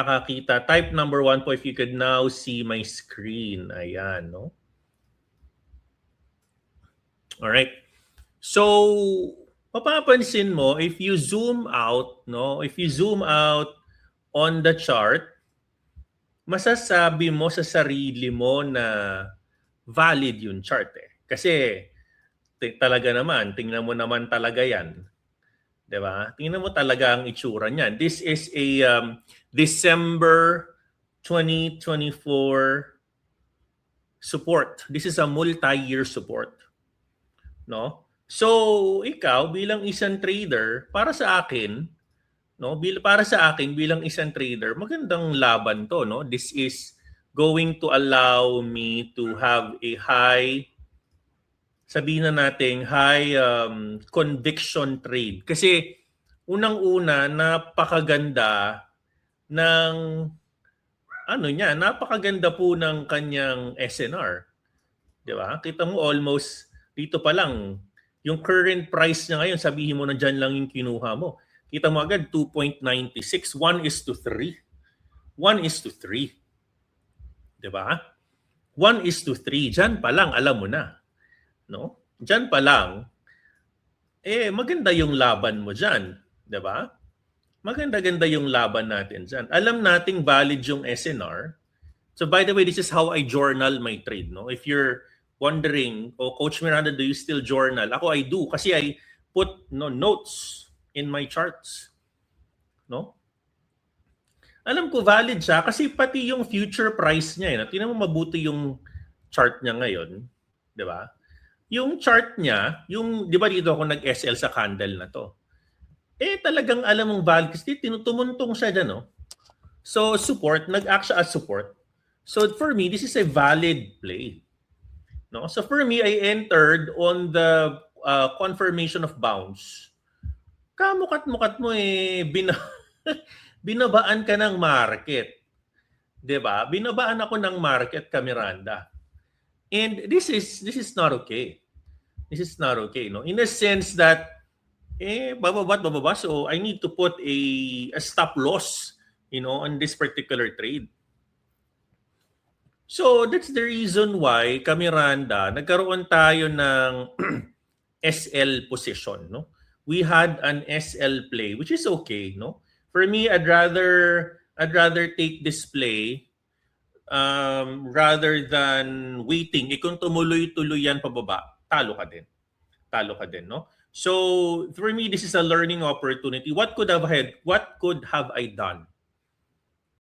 nakakita. Type number 1 po if you could now see my screen. Ayan, no? Alright. So, mapapansin mo, if you zoom out, no? If you zoom out on the chart, masasabi mo sa sarili mo na valid yung chart eh. Kasi talaga naman, tingnan mo naman talaga yan. 'Di ba? Tingnan mo talaga ang itsura niyan. This is a December 2024 support. This is a multi-year support. No? So, ikaw bilang isang trader, para sa akin, no, para sa akin bilang isang trader, magandang laban 'to, no? This is going to allow me to have a high, sabihin na natin, high conviction trade. Kasi unang-una, napakaganda ng napakaganda po ng kanyang SNR. 'Di ba? Kita mo almost dito pa lang yung current price niya ngayon, sabihin mo na diyan lang yung kinuha mo. Kita mo agad 2.96, 1:3. 1:3. 'Di ba? 1:3. Diyan pa lang alam mo na. No? Diyan pa lang maganda yung laban mo diyan, 'di ba? Maganda-ganda yung laban natin diyan. Alam nating valid yung SNR. So by the way, this is how I journal my trade, no? If you're wondering, Coach Miranda, do you still journal? Ako, I do kasi I put notes in my charts, no? Alam ko valid siya kasi pati yung future price niya, tingnan mo mabuti yung chart niya ngayon, 'di ba? Yung chart niya, yung 'di ba dito ako nag-SL sa candle na 'to. Talagang alam mong valid kasi tinutumuntong siya diyan, no? So support, nag-act siya as support. So for me, this is a valid play. No? So for me, I entered on the confirmation of bounce. Kamukat-mukat mo binabaan ka ng market. 'Di ba? Binabaan ako ng market, Miranda. And this is not okay. This is not okay, no? In a sense that bababa. So I need to put a stop loss, on this particular trade. So that's the reason why, Miranda, nagkaroon tayo ng SL position, no? We had an SL play, which is okay, no? For me, I'd rather take this play rather than waiting. Kung tumuloy-tuloy yan pababa, talo ka din. Talo ka din, no? So for me, this is a learning opportunity. What could have I done?